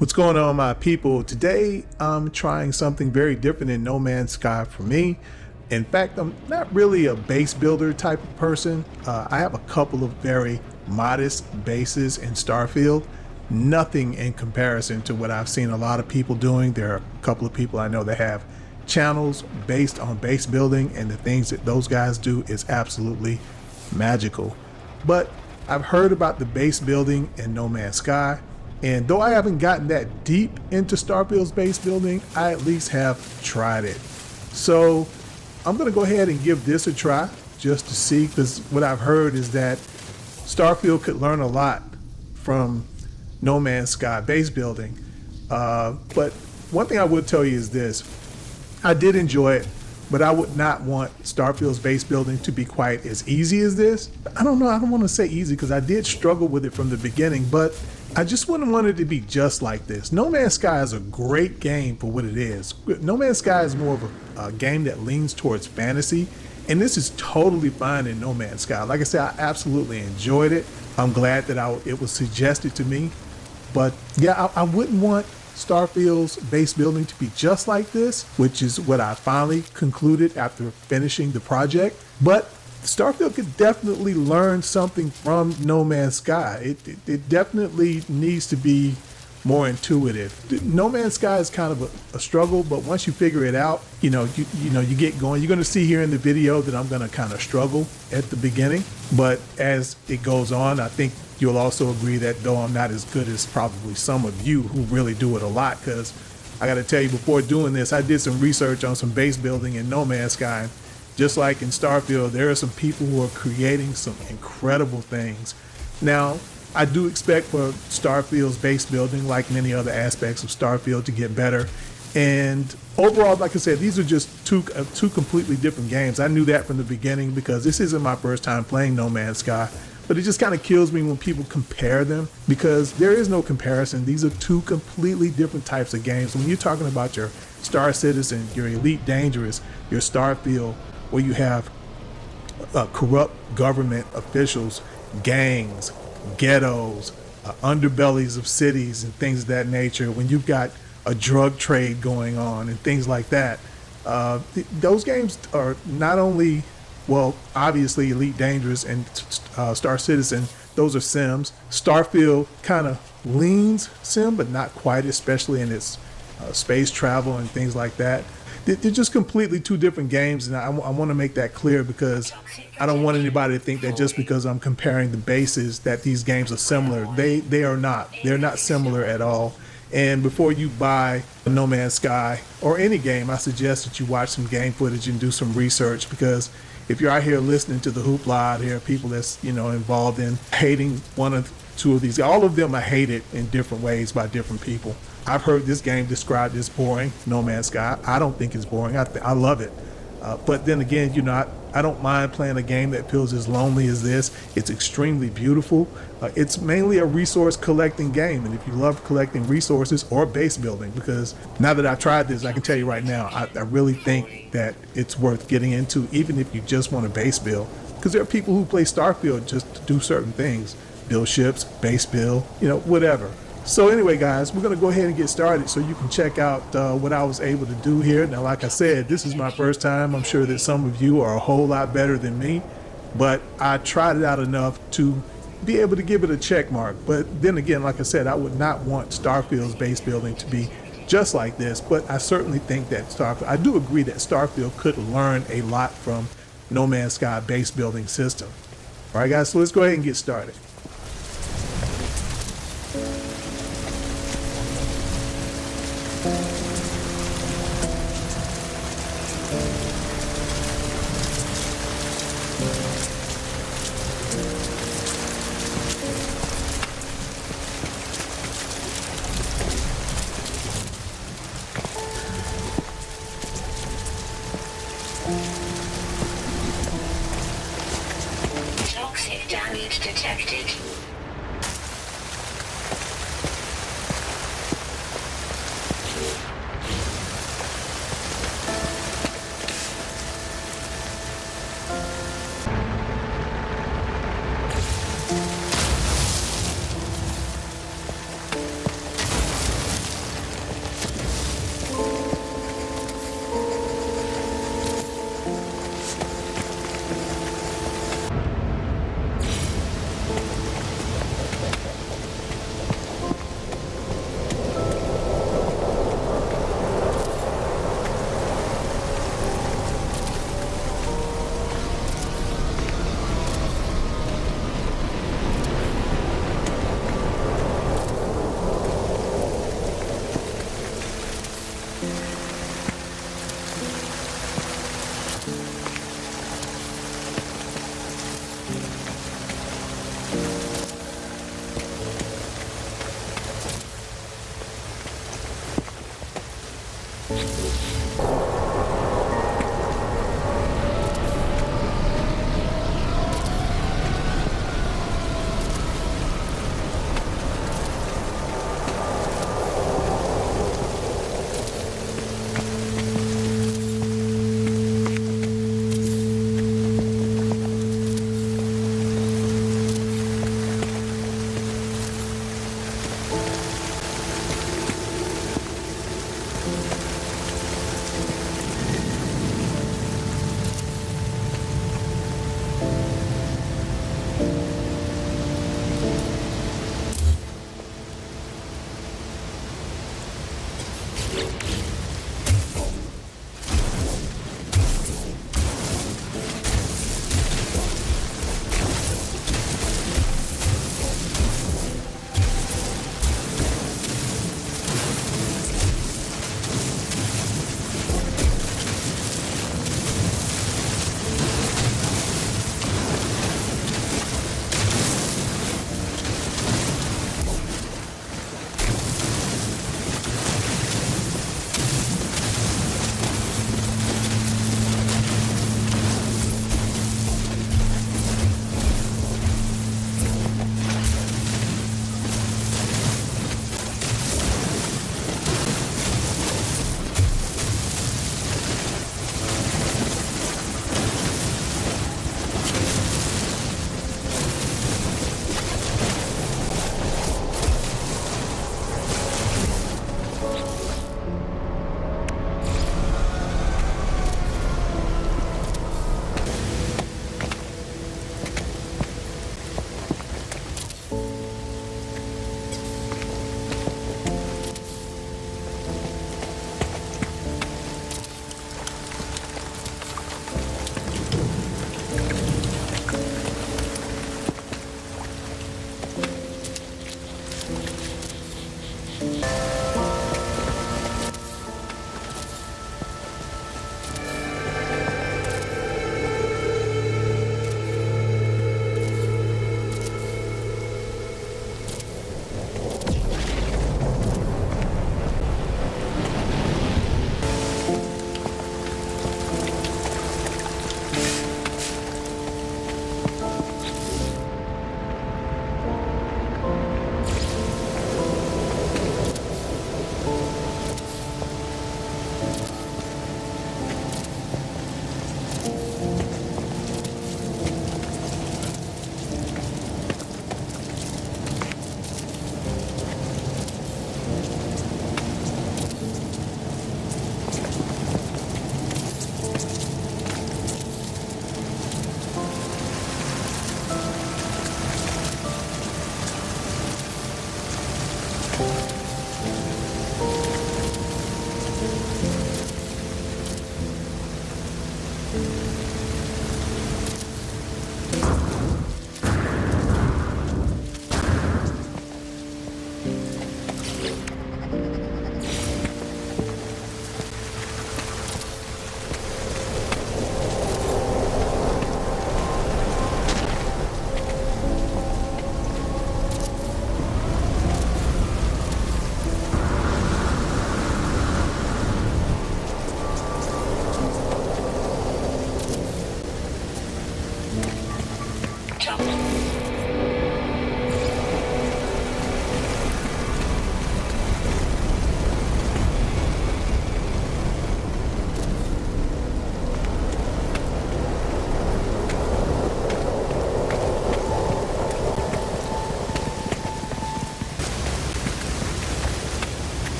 What's going on, my people? Today I'm trying something very different in No Man's Sky for me. In fact, I'm not really a base builder type of person. I have a couple of very modest bases in Starfield. Nothing in comparison to what I've seen a lot of people doing. There are a couple of people I know that have channels based on base building, and the things that those guys do is absolutely magical. But I've heard about the base building in No Man's Sky, and though I haven't gotten that deep into Starfield's base building, I at least have tried it. So I'm gonna go ahead and give this a try just to see, because what I've heard is that Starfield could learn a lot from No Man's Sky base building. But one thing I would tell you is this: I did enjoy it, but I would not want Starfield's base building to be quite as easy as this. I don't know, I don't want to say easy because I did struggle with it from the beginning, but I just wouldn't want it to be just like this. No Man's Sky is a great game for what it is. No Man's Sky is more of a game that leans towards fantasy, and this is totally fine in No Man's Sky. Like I said, I absolutely enjoyed it. I'm glad that it was suggested to me, but yeah, I wouldn't want Starfield's base building to be just like this, which is what I finally concluded after finishing the project. But Starfield could definitely learn something from No Man's Sky. It definitely needs to be more intuitive. No Man's Sky is kind of a struggle, but once you figure it out, you get going. You're going to see here in the video that I'm going to kind of struggle at the beginning, but as it goes on, I think you'll also agree that though I'm not as good as probably some of you who really do it a lot, because I got to tell you, before doing this, I did some research on some base building in No Man's Sky. Just like in Starfield, there are some people who are creating some incredible things. Now, I do expect for Starfield's base building, like many other aspects of Starfield, to get better. And overall, like I said, these are just two completely different games. I knew that from the beginning because this isn't my first time playing No Man's Sky. But it just kind of kills me when people compare them, because there is no comparison. These are two completely different types of games. When you're talking about your Star Citizen, your Elite Dangerous, your Starfield, where you have corrupt government officials, gangs, ghettos, underbellies of cities and things of that nature, when you've got a drug trade going on and things like that, those games are not only, well, obviously Elite Dangerous and Star Citizen, those are sims. Starfield kind of leans sim, but not quite, especially in its space travel and things like that. They're just completely two different games, and I want to make that clear, because I don't want anybody to think that just because I'm comparing the bases that these games are similar. They are not. They're not similar at all. And before you buy No Man's Sky or any game, I suggest that you watch some game footage and do some research, because if you're out here listening to the hoopla out here, people that's involved in hating one or two of these, all of them are hated in different ways by different people. I've heard this game described as boring, No Man's Sky. I don't think it's boring. I love it. But then again, I don't mind playing a game that feels as lonely as this. It's extremely beautiful. It's mainly a resource collecting game. And if you love collecting resources or base building, because now that I've tried this, I can tell you right now, I really think that it's worth getting into, even if you just want to base build. Because there are people who play Starfield just to do certain things. Build ships, base build, whatever. So anyway, guys, we're going to go ahead and get started so you can check out what I was able to do here. Now, like I said, this is my first time. I'm sure that some of you are a whole lot better than me, but I tried it out enough to be able to give it a check mark. But then again, like I said, I would not want Starfield's base building to be just like this, but I certainly think that I do agree that Starfield could learn a lot from No Man's Sky base building system. All right, guys, so let's go ahead and get started. Toxic damage detected.